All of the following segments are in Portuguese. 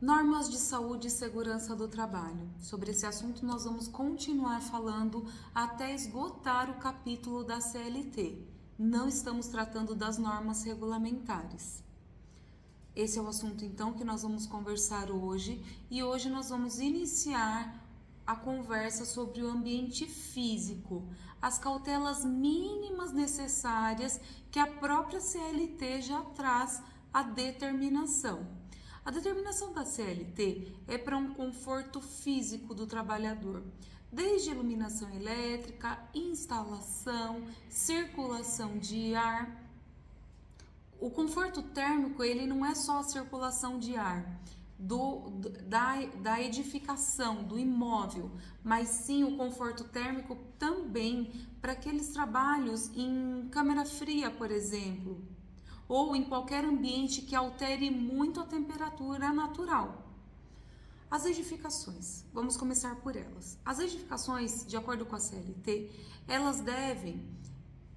Normas de saúde e segurança do trabalho. Sobre esse assunto nós vamos continuar falando até esgotar o capítulo da CLT. Não estamos tratando das normas regulamentares. Esse é o assunto então que nós vamos conversar hoje, e hoje nós vamos iniciar a conversa sobre o ambiente físico, as cautelas mínimas necessárias que a própria CLT já traz a determinação. A determinação da CLT é para um conforto físico do trabalhador, desde iluminação elétrica, instalação, circulação de ar. O conforto térmico, ele não é só a circulação de ar da edificação, do imóvel, mas sim o conforto térmico também para aqueles trabalhos em câmara fria, por exemplo, ou em qualquer ambiente que altere muito a temperatura natural. As edificações, vamos começar por elas. As edificações, de acordo com a CLT, elas devem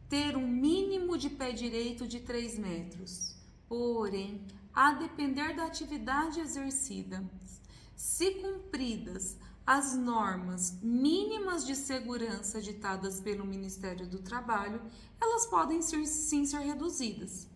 ter um mínimo de pé direito de 3 metros. Porém, a depender da atividade exercida, se cumpridas as normas mínimas de segurança ditadas pelo Ministério do Trabalho, elas podem sim ser reduzidas.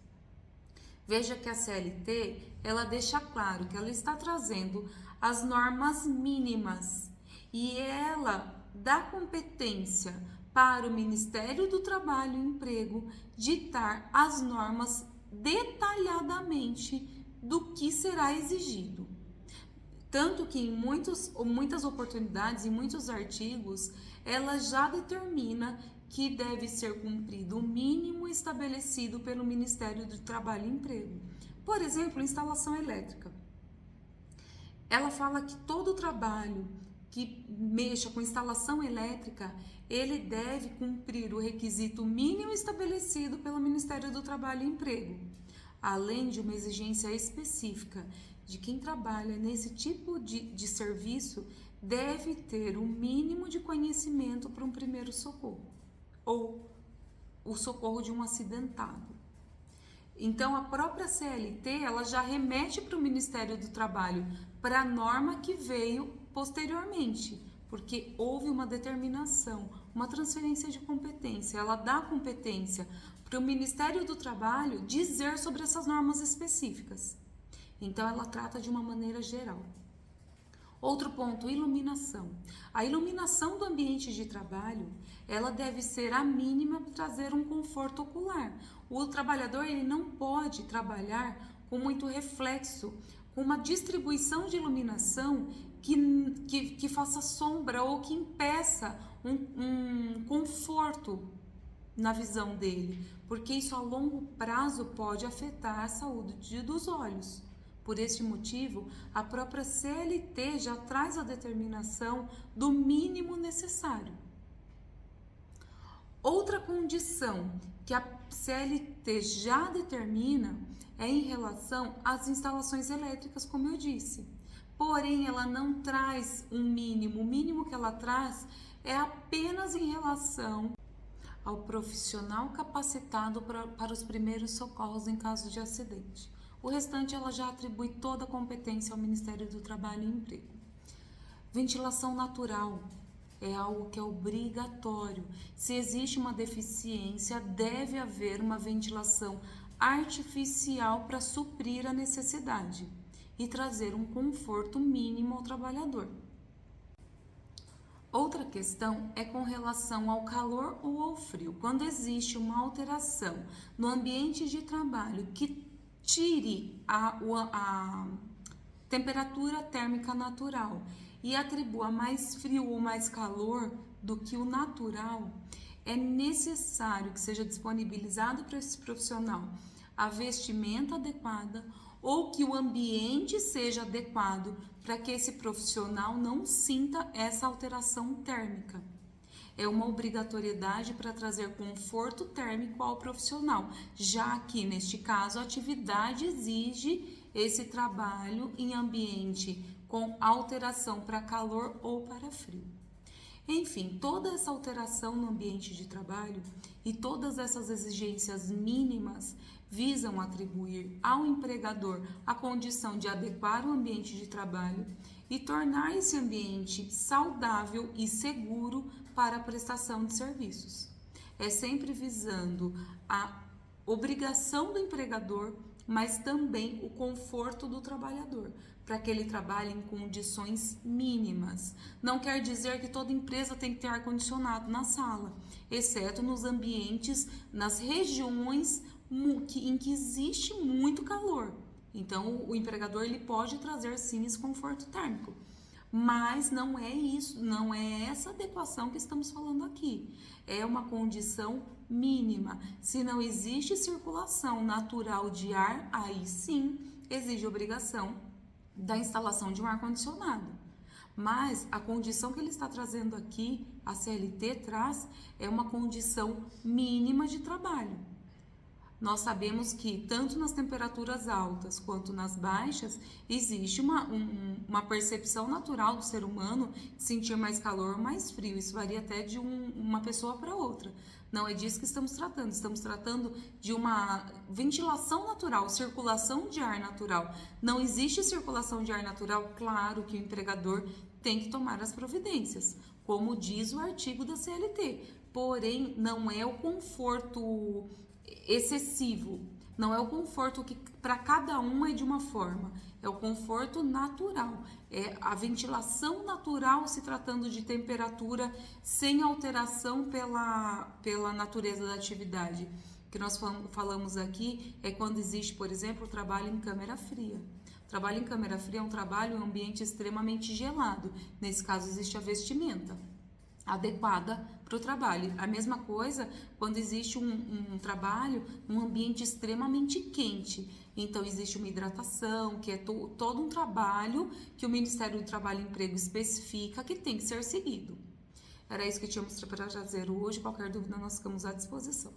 Veja que a CLT, ela deixa claro que ela está trazendo as normas mínimas e ela dá competência para o Ministério do Trabalho e Emprego ditar as normas detalhadamente do que será exigido. Tanto que em muitas oportunidades, em muitos artigos, ela já determina que deve ser cumprido o mínimo estabelecido pelo Ministério do Trabalho e Emprego. Por exemplo, instalação elétrica. Ela fala que todo trabalho que mexa com instalação elétrica, ele deve cumprir o requisito mínimo estabelecido pelo Ministério do Trabalho e Emprego, além de uma exigência específica de quem trabalha nesse tipo de serviço deve ter o mínimo de conhecimento para um primeiro socorro ou o socorro de um acidentado. Então, a própria CLT, ela já remete para o Ministério do Trabalho, para a norma que veio posteriormente, porque houve uma determinação, uma transferência de competência. Ela dá competência para o Ministério do Trabalho dizer sobre essas normas específicas. Então, ela trata de uma maneira geral. Outro ponto, iluminação. A iluminação do ambiente de trabalho, ela deve ser a mínima para trazer um conforto ocular. O trabalhador, ele não pode trabalhar com muito reflexo, com uma distribuição de iluminação que faça sombra ou que impeça um conforto na visão dele, porque isso a longo prazo pode afetar a saúde dos olhos. Por este motivo, a própria CLT já traz a determinação do mínimo necessário. Outra condição que a CLT já determina é em relação às instalações elétricas, como eu disse. Porém, ela não traz um mínimo. O mínimo que ela traz é apenas em relação ao profissional capacitado para os primeiros socorros em caso de acidente. O restante, ela já atribui toda a competência ao Ministério do Trabalho e Emprego. Ventilação natural é algo que é obrigatório. Se existe uma deficiência, deve haver uma ventilação artificial para suprir a necessidade e trazer um conforto mínimo ao trabalhador. Outra questão é com relação ao calor ou ao frio. Quando existe uma alteração no ambiente de trabalho que tire a temperatura térmica natural e atribua mais frio ou mais calor do que o natural, é necessário que seja disponibilizado para esse profissional a vestimenta adequada ou que o ambiente seja adequado para que esse profissional não sinta essa alteração térmica. É uma obrigatoriedade para trazer conforto térmico ao profissional, já que, neste caso, a atividade exige esse trabalho em ambiente com alteração para calor ou para frio. Enfim, toda essa alteração no ambiente de trabalho e todas essas exigências mínimas visam atribuir ao empregador a condição de adequar o ambiente de trabalho e tornar esse ambiente saudável e seguro para a prestação de serviços. É sempre visando a obrigação do empregador, mas também o conforto do trabalhador, para que ele trabalhe em condições mínimas. Não quer dizer que toda empresa tem que ter ar-condicionado na sala, exceto nos ambientes, nas regiões em que existe muito calor. Então, o empregador ele pode trazer sim esse conforto térmico. Mas não é isso, não é essa adequação que estamos falando aqui. É uma condição mínima. Se não existe circulação natural de ar, aí sim exige obrigação da instalação de um ar-condicionado. Mas a condição que ele está trazendo aqui, a CLT traz, é uma condição mínima de trabalho. Nós sabemos que tanto nas temperaturas altas quanto nas baixas existe uma percepção natural do ser humano de sentir mais calor ou mais frio. Isso varia até de uma pessoa para outra. Não é disso que estamos tratando de uma ventilação natural, circulação de ar natural. Não existe circulação de ar natural, claro que o empregador tem que tomar as providências, como diz o artigo da CLT. Porém, não é o conforto excessivo, não é o conforto que para cada um é de uma forma, é o conforto natural, é a ventilação natural se tratando de temperatura sem alteração pela natureza da atividade. O que nós falamos aqui é quando existe, por exemplo, o trabalho em câmara fria. O trabalho em câmara fria é um trabalho em um ambiente extremamente gelado, nesse caso existe a vestimenta adequada para o trabalho. A mesma coisa quando existe um trabalho num ambiente extremamente quente. Então, existe uma hidratação, que é todo um trabalho que o Ministério do Trabalho e Emprego especifica que tem que ser seguido. Era isso que tínhamos para trazer hoje. Qualquer dúvida, nós ficamos à disposição.